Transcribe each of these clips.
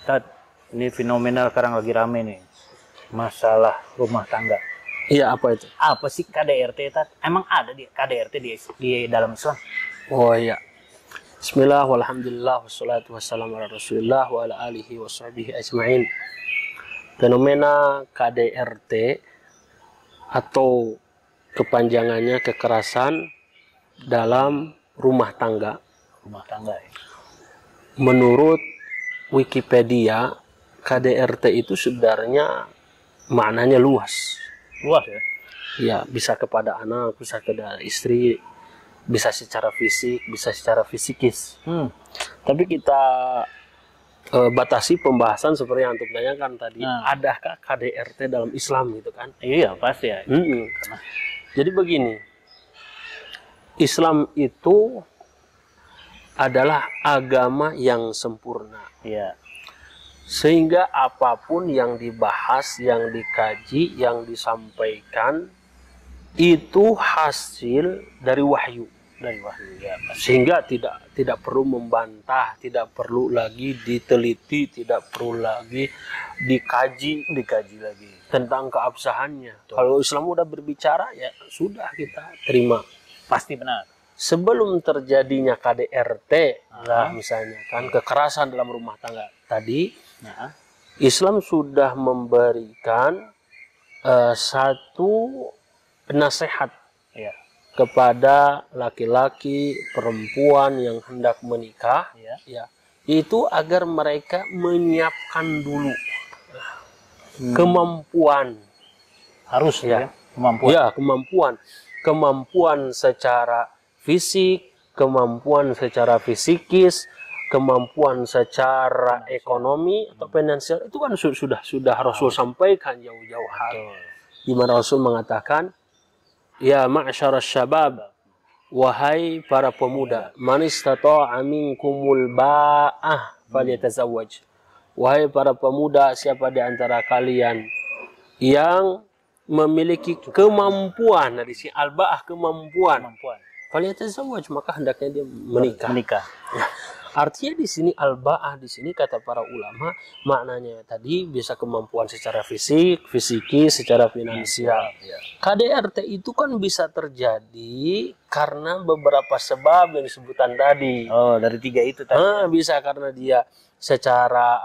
Tat, ini fenomena sekarang lagi rame nih. Masalah rumah tangga. Iya, apa itu? Apa sih KDRT, Tat? Emang ada di KDRT di dalam Islam? Oh iya. Bismillah, walhamdulillah, wassalatu wassalamu ala rasulillah wa ala alihi wa sahbihi ajma'in. Fenomena KDRT atau kepanjangannya kekerasan dalam rumah tangga. Rumah tangga ya. Menurut Wikipedia, KDRT itu sebenarnya maknanya luas. Luas ya? Ya, bisa kepada anak, bisa kepada istri, bisa secara fisik, bisa secara fisikis. Tapi kita batasi pembahasan seperti yang antum tanyakan tadi. Adakah KDRT dalam Islam gitu kan? Iya, pasti ya. Jadi begini, Islam itu adalah agama yang sempurna. Iya. Sehingga apapun yang dibahas, yang dikaji, yang disampaikan itu hasil dari wahyu. Dari wahyu ya. Sehingga tidak perlu membantah, tidak perlu lagi diteliti, tidak perlu lagi dikaji lagi tentang keabsahannya. Kalau Islam udah berbicara ya sudah kita terima. Pasti benar. Sebelum terjadinya KDRT lah misalnya kan kekerasan dalam rumah tangga tadi, Islam sudah memberikan satu nasihat ya kepada laki-laki, perempuan yang hendak menikah, itu agar mereka menyiapkan dulu kemampuan, harus ya, kemampuan secara fisik, kemampuan secara fisikis, kemampuan secara ekonomi atau finansial, itu kan sudah Rasul sampaikan jauh-jauh hari. Di mana Rasul mengatakan, ya ma'syarasy syabab, wahai para pemuda, man istata'a minkumul ba'ah falyatazawwaj. Wahai para pemuda, siapa di antara kalian yang memiliki kemampuan, dari si al-ba'ah kemampuan, falyatazawwaj, maka hendaknya dia menikah. Artinya di sini al-ba'ah, di sini kata para ulama maknanya tadi bisa kemampuan secara fisik, fisikis, secara finansial. KDRT itu kan bisa terjadi karena beberapa sebab yang disebutkan tadi. Oh, dari tiga itu tadi. Bisa karena dia secara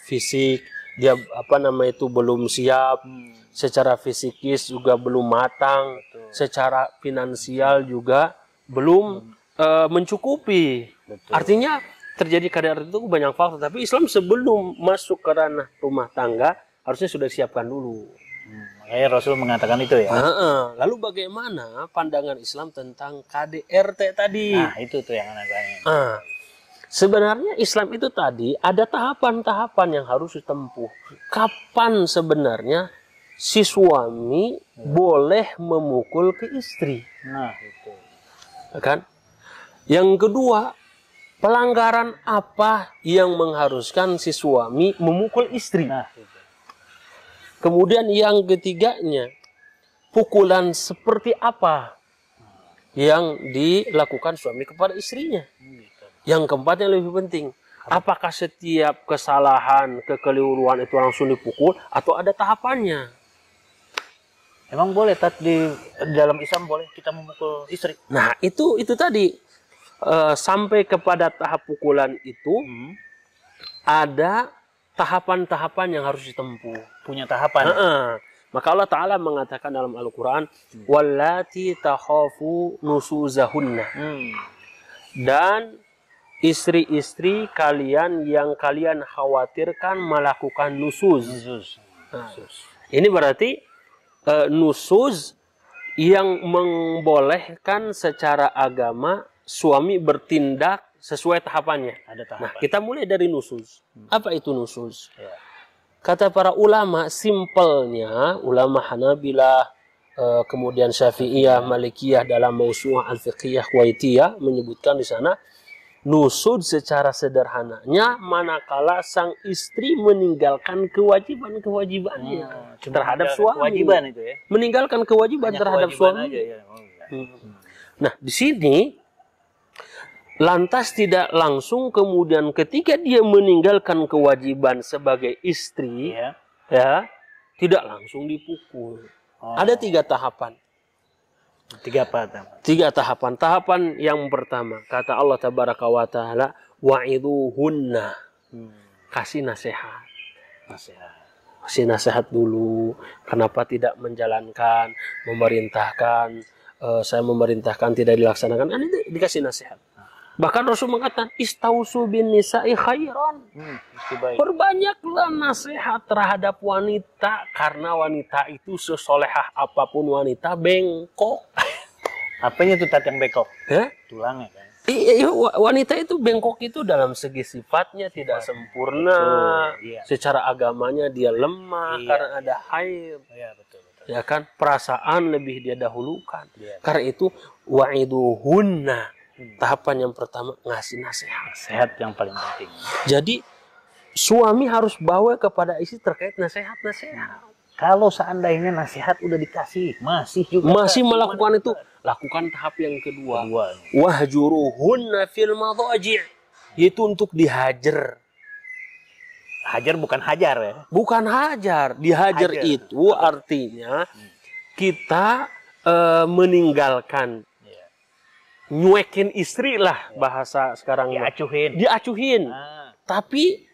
fisik, dia belum siap, secara fisikis juga belum matang, secara finansial juga belum mencukupi. Artinya terjadi KDRT itu banyak faktor, tapi Islam sebelum masuk ke ranah rumah tangga harusnya sudah siapkan dulu. Makanya Rasul mengatakan itu ya. Lalu bagaimana pandangan Islam tentang KDRT tadi? Nah, itu tuh yang anak tanya. Sebenarnya Islam itu tadi ada tahapan-tahapan yang harus ditempuh. Kapan sebenarnya si suami boleh memukul ke istri? Nah, itu. Kan? Yang kedua, pelanggaran apa yang mengharuskan si suami memukul istri? Nah, itu. Kemudian yang ketiganya, pukulan seperti apa yang dilakukan suami kepada istrinya? Yang keempat yang lebih penting, apakah setiap kesalahan, kekeliruan itu langsung dipukul atau ada tahapannya? Emang boleh di dalam Islam boleh kita memukul istri? Nah, itu tadi. Sampai kepada tahap pukulan itu ada tahapan-tahapan yang harus ditempuh. Punya tahapan. Maka Allah Ta'ala mengatakan dalam Al-Quran, wallati takhafu nusuzahunna. Dan istri-istri kalian yang kalian khawatirkan melakukan nusuz. Ini berarti nusuz yang membolehkan secara agama suami bertindak sesuai tahapannya. Ada tahapan. Nah, kita mulai dari nusuz. Apa itu nusuz? Kata para ulama, simpelnya, ulama Hanabilah, kemudian Syafi'iyah, Malikiyah dalam Mausu'ah Al-Fiqhiyah Kuwaitiyah menyebutkan di sana, nusuz secara sederhananya manakala sang istri meninggalkan kewajiban-kewajibannya terhadap suami. Kewajiban itu ya. Meninggalkan kewajiban terhadap suami. Aja, ya. Nah, di sini lantas tidak langsung kemudian ketika dia meninggalkan kewajiban sebagai istri, Iya. ya, tidak langsung dipukul. Oh. Ada 3 tahapan. 3 apa? Tam? 3 tahapan. Tahapan yang pertama, kata Allah Tabaraka wa Ta'ala, wa'iduhunna. Kasih nasihat. Nasihat. Kasih nasihat dulu. Kenapa tidak menjalankan, memerintahkan, saya memerintahkan tidak dilaksanakan. Ini dikasih nasihat. Bahkan Rasul mengatakan, istausu bin nisa'i khairan. Itu baik. Perbanyaklah nasihat terhadap wanita. Karena wanita itu sesolehah apapun wanita bengkok. Apanya tuh tat yang bengkok? Ya? Tulangnya kan. Iya, wanita itu bengkok itu dalam segi sifatnya tidak sempurna. Betul, iya. Secara agamanya dia lemah Iya. karena ada haid. Iya, betul. Ya kan? Perasaan lebih dia dahulukan. Iya. Karena itu wa'iduhunna. Tahapan yang pertama ngasih nasihat. Sehat yang paling penting. Jadi suami harus bawa kepada istri terkait nasihat-nasihat. Kalau seandainya nasihat udah dikasih, masih juga Masih Tat? melakukan Gimana, itu, Tat? lakukan tahap yang kedua. Kedua. Wahjuruhunna fil madhaji'. Yaitu untuk dihajar. Hajar bukan hajar ya. Bukan hajar. Dihajar Hajar. itu artinya kita meninggalkan, Iya. nyuekin istri lah bahasa sekarang. Diacuhin. Diacuhin. Ah, Tapi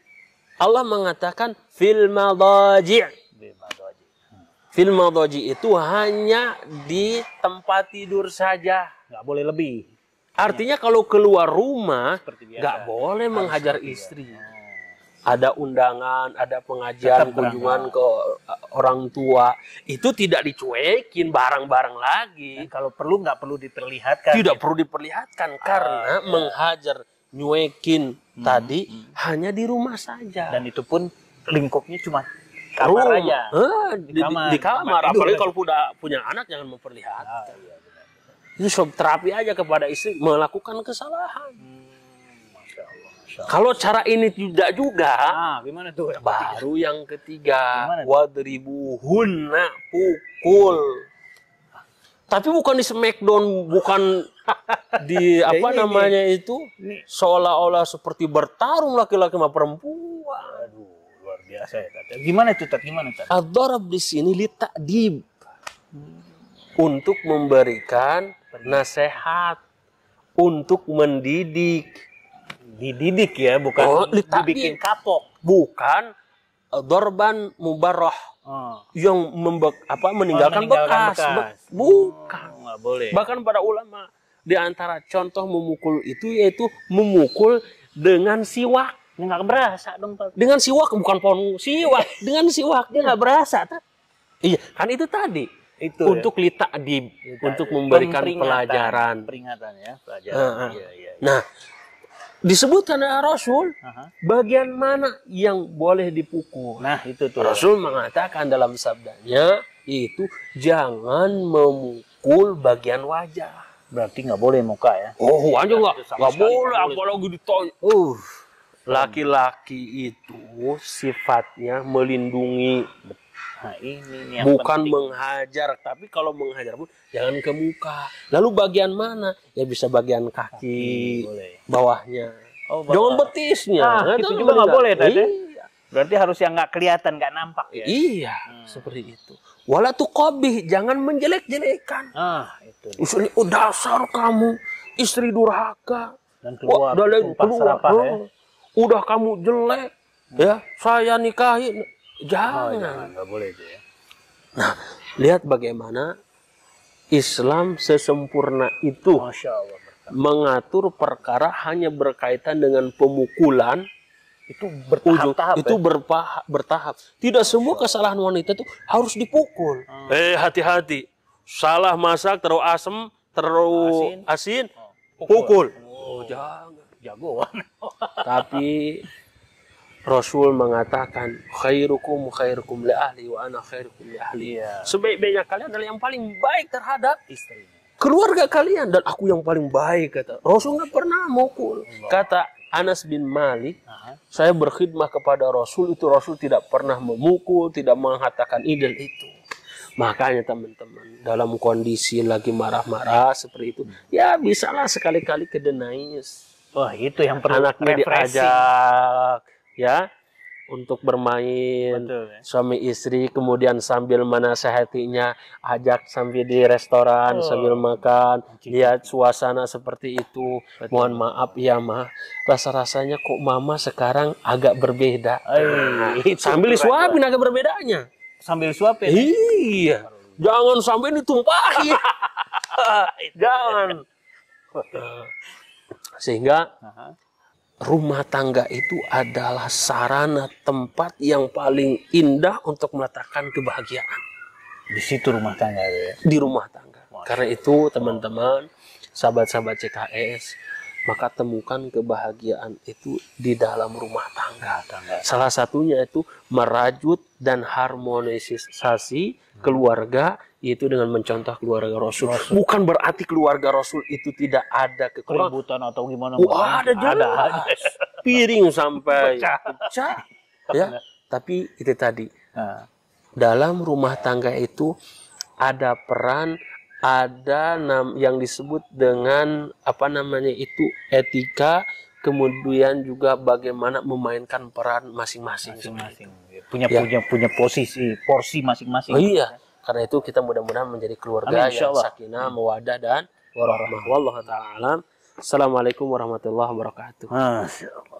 Allah mengatakan fil madhaji'. bimadoji. Fil madhaji itu hanya di tempat tidur saja. Nggak boleh lebih. Artinya kalau keluar rumah Seperti biasa. nggak boleh menghajar seperti istri. biasa. Ada undangan, ada pengajian, Tetap kunjungan ke orang tua, itu tidak dicuekin barang-barang lagi. Dan kalau perlu nggak perlu diperlihatkan. Tidak perlu diperlihatkan karena menghajar, nyuekin tadi hanya di rumah saja. Dan itu pun lingkupnya cuma kamar Rumah. aja. Di kamar. Di kamar. Tempat tidur. Apalagi kalau punya anak jangan memperlihatkan. Ah, iya, benar. Itu sob terapi aja kepada istri melakukan kesalahan. Masya Allah, Masya Allah. Kalau cara ini tidak juga, Gimana tuh? Yang ketiga? baru yang ketiga, Gimana tuh? wadribuhunna, pukul. Tapi bukan di smackdown, bukan di apa ini, namanya itu, ini. seolah-olah seperti bertarung laki-laki sama perempuan. Aduh, luar biasa ya Tat. Gimana tuh Tat? Gimana Tat? Ad-darab di sini li ta'dib. Untuk memberikan nasihat, untuk mendidik. Dididik ya, bukan Oh, dibikin kapok. Bukan dorban mubarrah yang meninggalkan bekas. Bukan. Nggak boleh. Bahkan para ulama di antara contoh memukul itu yaitu memukul dengan siwak. Ini nggak berasa dong Tat. Dengan siwak, bukan pohon siwak. Dengan siwak dia nggak berasa. Iya, kan itu tadi. Itu Untuk lita'dib, untuk memberikan pelajaran. Peringatan ya, pelajaran. Iya, iya. Nah, disebutkan oleh Rasul Aha. bagian mana yang boleh dipukul. Nah, itu tuh. Rasul mengatakan dalam sabdanya itu jangan memukul bagian wajah. Berarti nggak boleh muka ya. Oh, wajah nggak Sama sekali boleh, nggak boleh. apalagi ditanya. Laki-laki itu sifatnya melindungi, Nah, ini nih yang bukan penting. menghajar. Tapi kalau menghajar pun jangan ke muka. Lalu bagian mana? Ya bisa bagian kaki, boleh. bawahnya. Oh, Jangan betisnya. Ah, Itu itu juga nggak boleh, Tadi. Iya. Berarti harus yang nggak kelihatan, nggak nampak ya. Iya, seperti itu. Wala tuqabih, jangan menjelek-jelekan. Itu. Misalnya, oh dasar kamu, istri durhaka. Dan keluar sumpah keluar. serapah ya. Udah kamu jelek, ya saya nikahin. Jangan. Jangan, nggak boleh itu ya. Nah, lihat bagaimana Islam sesempurna itu Masya Allah. mengatur perkara hanya berkaitan dengan pemukulan. Itu bertahap-tahap Itu ya? bertahap. Tidak semua kesalahan wanita itu harus dipukul. Hati-hati. Salah masak terlalu asam, terlalu asin, pukul. Oh, jangan. Jagoan. Tapi Rasul mengatakan khairukum li ahli wa ana khairukum li ahli. Iya. Sebaik-baiknya kalian adalah yang paling baik terhadap Istrinya. keluarga kalian dan aku yang paling baik, kata Rasul. Nggak pernah mukul. Kata Anas bin Malik, saya berkhidmah kepada Rasul, itu Rasul tidak pernah memukul, tidak mengatakan idel itu. Makanya teman-teman, dalam kondisi lagi marah-marah seperti itu, ya bisalah sekali-kali kedenais. Wah, itu yang perlu Anaknya refreshing. diajak ya untuk bermain, Betul, ya. suami istri, kemudian sambil menasehatinya, ajak sambil di restoran, Oh. sambil makan, Cicip. lihat suasana seperti itu. Betul. Mohon maaf ya Ma, rasa-rasanya kok Mama sekarang agak berbeda. Itu Sambil keren, disuapin agak berbedanya. sambil suapin. Iya, jangan sampai ditumpahin. Jangan. Sehingga Aha. rumah tangga itu adalah sarana tempat yang paling indah untuk meletakkan kebahagiaan Di situ rumah tangga ya. di rumah tangga. Masya Karena itu teman-teman, sahabat-sahabat CKS, maka temukan kebahagiaan itu di dalam rumah tangga. Salah satunya itu merajut dan harmonisasi keluarga, yaitu dengan mencontoh keluarga Rasul. Bukan berarti keluarga Rasul itu tidak ada kekurangan. Keributan atau gimana? Ada jelas. Piring sampai Pecah. pecah. Ya, tapi itu tadi. Nah, Dalam rumah tangga itu ada peran, ada yang disebut dengan apa namanya itu etika, kemudian juga bagaimana memainkan peran masing-masing. masing-masing Ya. punya posisi porsi masing-masing. Oh iya, karena itu kita mudah-mudahan menjadi keluarga Amin, yang insyaallah. sakinah, mawaddah dan warahmah. Wallahu ta'ala alam. Assalamualaikum warahmatullahi wabarakatuh. Masya Allah.